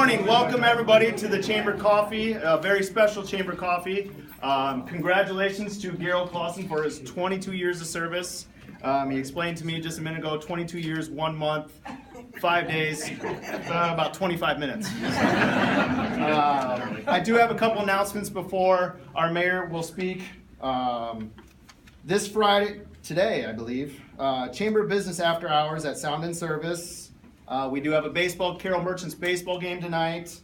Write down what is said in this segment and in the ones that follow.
morning. Welcome everybody to the Chamber Coffee, a very special Chamber Coffee. Congratulations to Gerald Clausen for his 22 years of service. He explained to me just a minute ago, 22 years, 1 month, 5 days, about 25 minutes. I do have a couple announcements before our mayor will speak. This Friday, today I believe, Chamber of Business after hours at Sound and Service. We do have a Carroll Merchants baseball game tonight,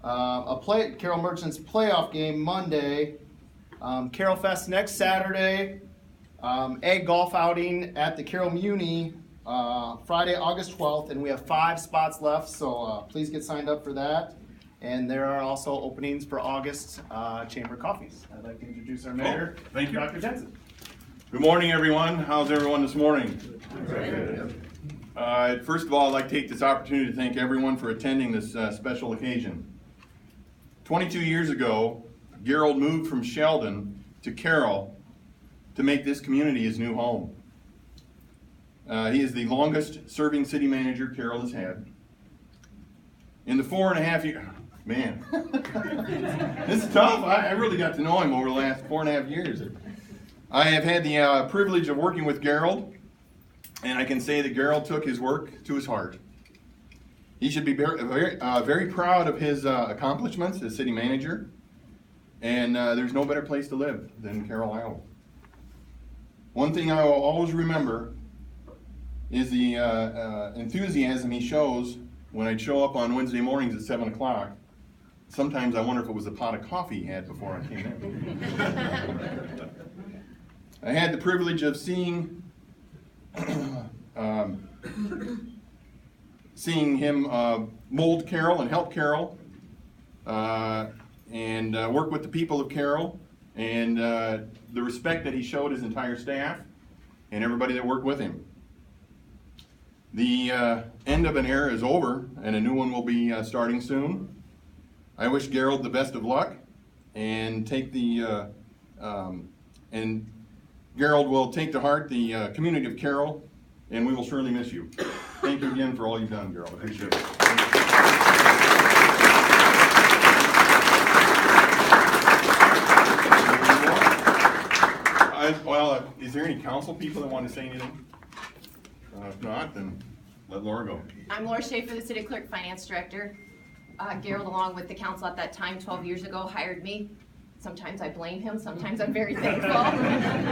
Carroll Merchants playoff game Monday, Carroll Fest next Saturday, egg golf outing at the Carroll Muni Friday, August 12th, and we have 5 spots left, so please get signed up for that. And there are also openings for August Chamber Coffees. I'd like to introduce our mayor, Thank you. Dr. Jensen. Good morning, everyone. How's everyone this morning? First of all, I'd like to take this opportunity to thank everyone for attending this special occasion. 22 years ago, Gerald moved from Sheldon to Carroll to make this community his new home. He is the longest serving city manager Carroll has had. In the 4.5 years, man, this is tough. I really got to know him over the last 4.5 years. I have had the privilege of working with Gerald, and I can say that Gerald took his work to his heart. He should be very proud of his accomplishments as city manager, and there's no better place to live than Carroll, Iowa. One thing I will always remember is the enthusiasm he shows when I'd show up on Wednesday mornings at 7 o'clock. Sometimes I wonder if it was a pot of coffee he had before I came in. I had the privilege of seeing him mold Carroll and help Carroll, and work with the people of Carroll, and the respect that he showed his entire staff and everybody that worked with him. The end of an era is over, and a new one will be starting soon. I wish Gerald the best of luck, and Gerald will take to heart the community of Carroll, and we will surely miss you. Thank you again for all you've done, Gerald. I appreciate it. Is there any council people that want to say anything? If not, then let Laura go. I'm Laura Schaefer, the City Clerk Finance Director. Gerald, along with the council at that time, 12 years ago, hired me. Sometimes I blame him, sometimes I'm very thankful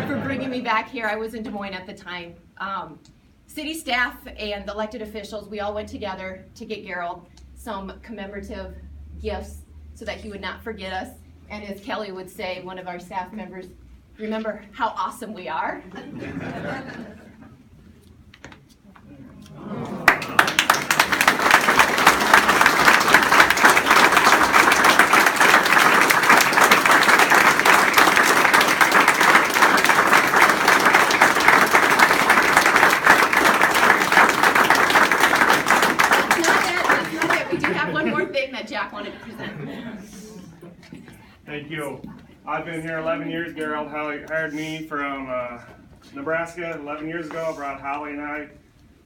for bringing me back here. I was in Des Moines at the time. City staff and elected officials, we all went together to get Gerald some commemorative gifts so that he would not forget us. And as Kelly would say, one of our staff members, remember how awesome we are. Thank you. I've been here 11 years. Gerald hired me from Nebraska 11 years ago. Brought Holly and I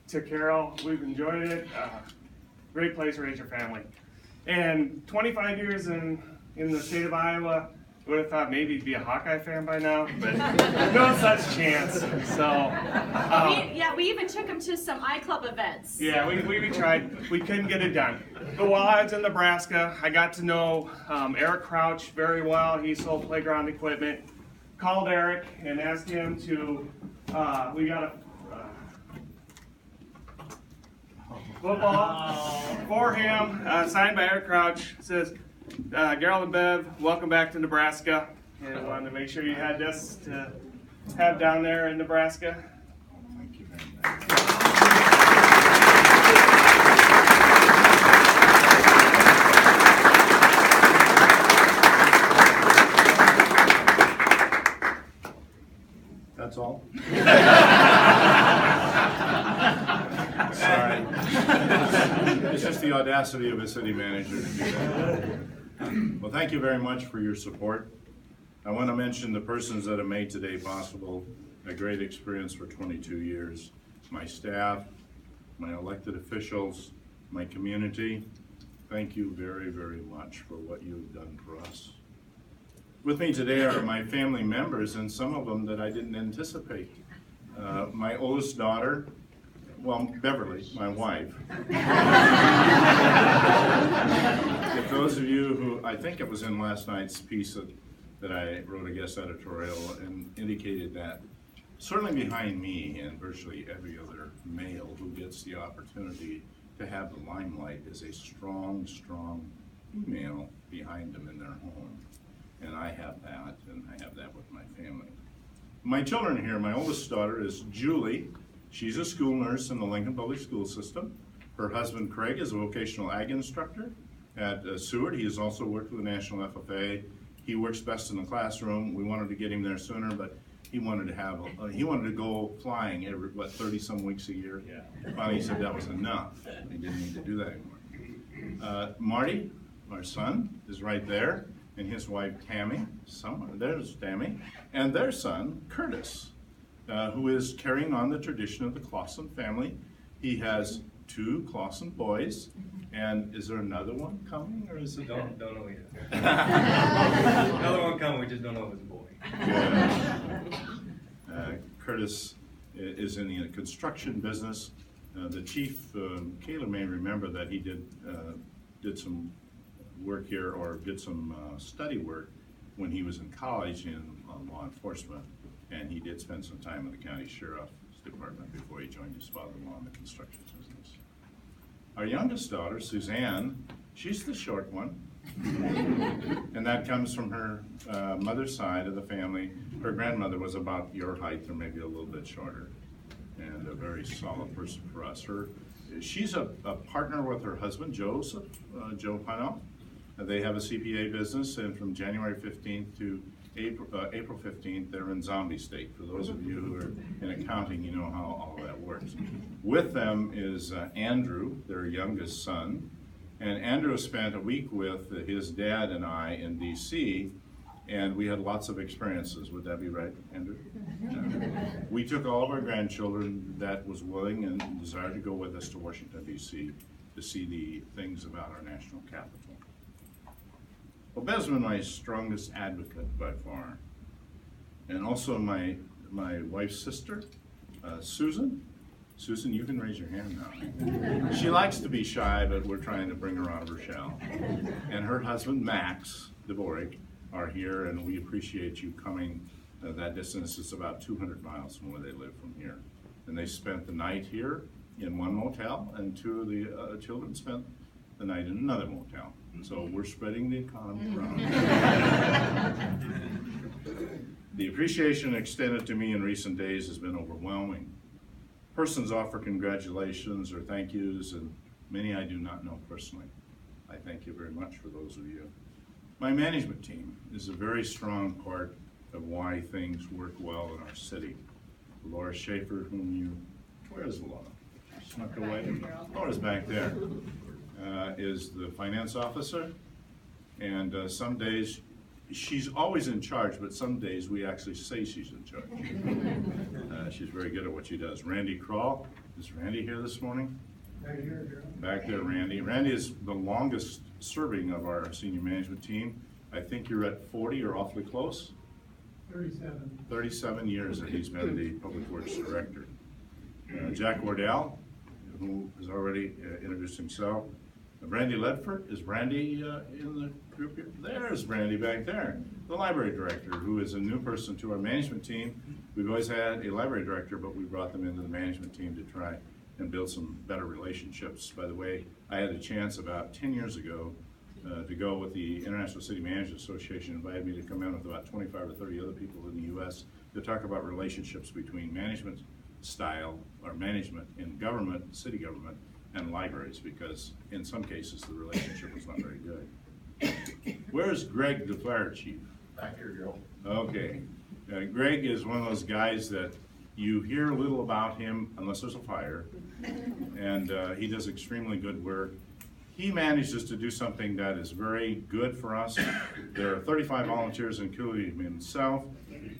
to Carroll. We've enjoyed it. Great place to raise your family. And 25 years in the state of Iowa, I would have thought maybe he'd be a Hawkeye fan by now, but no such chance. So, we even took him to some iClub events. Yeah, we tried. We couldn't get it done. But while I was in Nebraska, I got to know Eric Crouch very well. He sold playground equipment. Called Eric and asked him to, we got a football for him, signed by Eric Crouch. It says, Gerald and Bev, welcome back to Nebraska. And I wanted to make sure you had this to have down there in Nebraska. Thank you very much. That's all? Sorry. It's just the audacity of a city manager to do that. Well, thank you very much for your support. I want to mention the persons that have made today possible. A great experience for 22 years. My staff, my elected officials, my community, thank you very, very much for what you've done for us. With me today are my family members, and some of them that I didn't anticipate. My oldest daughter, well, Beverly, my wife. If those of you who, I think it was in last night's piece that I wrote a guest editorial and indicated that certainly behind me and virtually every other male who gets the opportunity to have the limelight is a strong, strong female behind them in their home. And I have that, and I have that with my family. My children here, my oldest daughter is Julie. She's a school nurse in the Lincoln Public School System. Her husband Craig is a vocational ag instructor at Seward. He has also worked with the National FFA. He works best in the classroom. We wanted to get him there sooner, but he wanted to go flying every 30 some weeks a year. Yeah. Finally, he said that was enough. He didn't need to do that anymore. Marty, our son, is right there, and his wife Tammy. Somewhere there's Tammy, and their son Curtis, who is carrying on the tradition of the Clausen family. He has 2 Clausen boys, and is there another one coming, or is it? Don't know yet. Another one coming, we just don't know if it's a boy. Curtis is in the construction business. The chief, Kayla may remember that he did some work here, or did some study work when he was in college in law enforcement, and he did spend some time in the county sheriff's department before he joined his father-in-law in the construction business. Our youngest daughter, Suzanne, she's the short one. And that comes from her mother's side of the family. Her grandmother was about your height, or maybe a little bit shorter, and a very solid person for us. She's a partner with her husband, Joe Pano. They have a CPA business, and from January 15th to April 15th, they're in Zombie State. For those of you who are in accounting, you know how all that works. With them is Andrew, their youngest son. And Andrew spent a week with his dad and I in DC, and we had lots of experiences. Would that be right, Andrew? We took all of our grandchildren that was willing and desired to go with us to Washington, DC to see the things about our national capital. Well, Bev's been my strongest advocate by far. And also my wife's sister, Susan. Susan, you can raise your hand now. She likes to be shy, but we're trying to bring her out of her shell. And her husband, Max Dvorak, are here, and we appreciate you coming that distance. It's about 200 miles from where they live from here. And they spent the night here in one motel, and 2 of the children spent the night in another motel. So we're spreading the economy around. The appreciation extended to me in recent days has been overwhelming. Persons offer congratulations or thank yous, and many I do not know personally. I thank you very much for those of you. My management team is a very strong part of why things work well in our city. Laura Schaefer, where's Laura? Snuck away. Laura's back there. Is the finance officer, and some days she's always in charge, but some days we actually say she's in charge. She's very good at what she does. Randy Kroll, is Randy here this morning? Right here, Gerald. Back there, Randy. Randy is the longest serving of our senior management team. I think you're at 40 or awfully close? 37. 37 years that he's been the Public Works Director. Jack Wardell, who has already introduced himself. Randy Ledford, is Randy in the group here? There's Randy back there, the Library Director, who is a new person to our management team. We've always had a Library Director, but we brought them into the management team to try and build some better relationships. By the way, I had a chance about 10 years ago to go with the International City Managers Association, invited me to come in with about 25 or 30 other people in the U.S. to talk about relationships between management style, or management in government, city government, and libraries, because in some cases the relationship was not very good. Where's Greg, the fire chief? Back here, Gerald. Okay. Greg is one of those guys that you hear little about him unless there's a fire, and he does extremely good work. He manages to do something that is very good for us. There are 35 volunteers, including himself.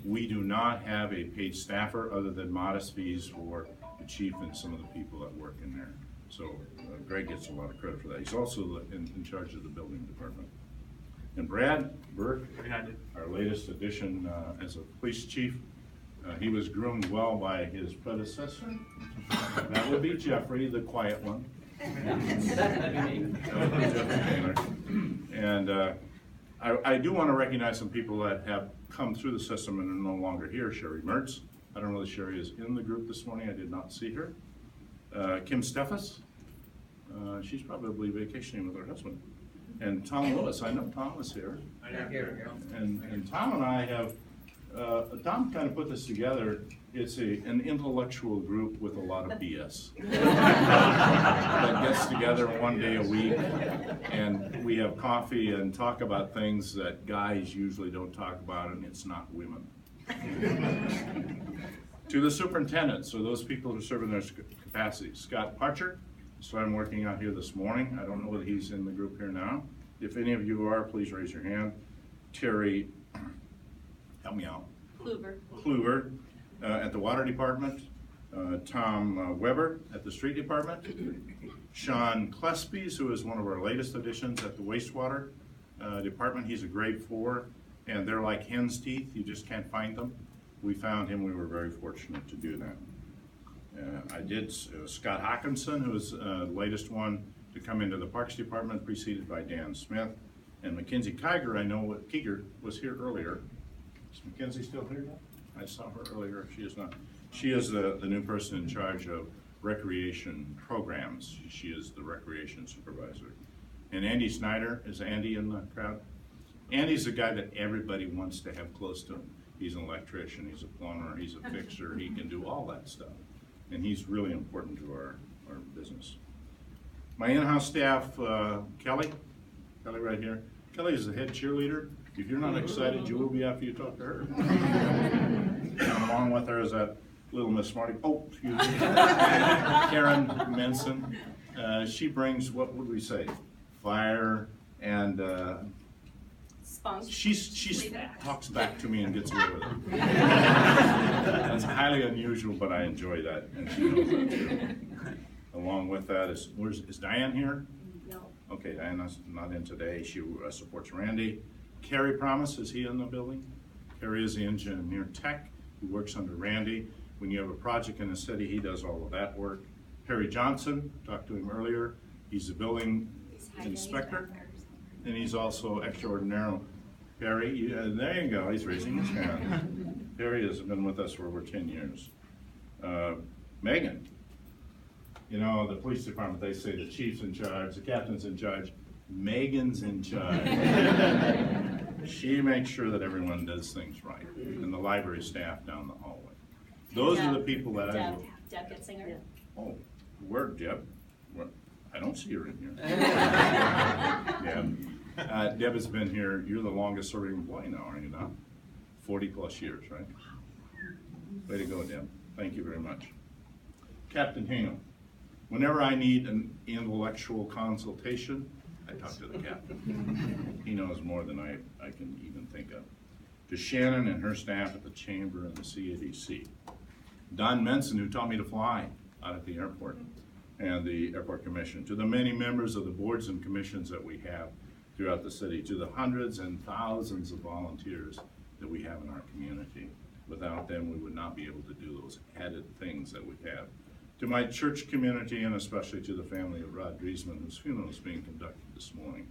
We do not have a paid staffer other than modest fees for the chief and some of the people that work in there. So Greg gets a lot of credit for that. He's also in charge of the building department. And Brad Burke, our latest addition as a police chief, he was groomed well by his predecessor. That would be Jeffrey, the quiet one. And I do want to recognize some people that have come through the system and are no longer here. Sherry Mertz. I don't know if Sherry is in the group this morning. I did not see her. Kim Steffes. She's probably vacationing with her husband. And Tom Lewis. I know Tom was here. And Tom and I have, Tom kind of put this together. It's an intellectual group with a lot of BS that gets together one day a week, and we have coffee and talk about things that guys usually don't talk about, and it's not women. To the superintendents, so those people who serve in their capacities. Scott Parcher started working out here this morning. I don't know whether he's in the group here now. If any of you are, please raise your hand. Terry, help me out. Kluver at the water department. Tom Weber at the street department. Sean Klespies, who is one of our latest additions at the wastewater department. He's a grade 4, and they're like hen's teeth. You just can't find them. We found him. We were very fortunate to do that. Scott Hawkinson, who is the latest one to come into the Parks Department, preceded by Dan Smith. And Mackenzie Kiger, I know Kiger was here earlier. Is Mackenzie still here? I saw her earlier. She is not. She is the new person in charge of recreation programs. She is the recreation supervisor. And Andy Snyder, is Andy in the crowd? Andy's the guy that everybody wants to have close to him. He's an electrician, he's a plumber, he's a fixer, he can do all that stuff. And he's really important to our business. My in-house staff, Kelly right here. Kelly is the head cheerleader. If you're not excited, you will be after you talk to her. And along with her is that little Miss Marty, Karen Menson. She brings, what would we say, fire and Spunk. She talks back to me and gets away with it. That's highly unusual, but I enjoy that, and she knows that too. Along with that is Diane here? No. Okay, Diana's not in today. She supports Randy. Kerry Promise, is he in the building? Kerry is the engineer tech who works under Randy. When you have a project in the city, he does all of that work. Perry Johnson, talked to him earlier. He's the building inspector. And he's also extraordinary. Perry, there you go, he's raising his hand. Perry has been with us for over 10 years. Megan, you know, the police department, they say the chief's in charge, the captain's in charge, Megan's in charge. She makes sure that everyone does things right, and the library staff down the hallway. Those are the people that Deb Getzinger. Oh, where, Deb? I don't see her in here. Deb. Deb has been here, you're the longest serving employee now, are you not? 40 plus years, right? Way to go, Deb. Thank you very much. Captain Hano. Whenever I need an intellectual consultation, I talk to the captain. He knows more than I can even think of. To Shannon and her staff at the Chamber and the CADC. Don Menson, who taught me to fly out at the airport, and the Airport Commission. To the many members of the boards and commissions that we have throughout the city. To the hundreds and thousands of volunteers that we have in our community. Without them, we would not be able to do those added things that we have. To my church community, and especially to the family of Rod Driesman, whose funeral is being conducted this morning.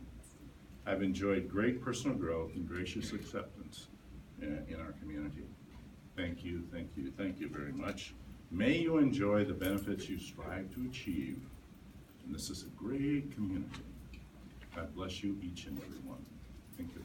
I've enjoyed great personal growth and gracious acceptance in our community. Thank you, thank you, thank you very much. May you enjoy the benefits you strive to achieve. And this is a great community. God bless you, each and every one. Thank you.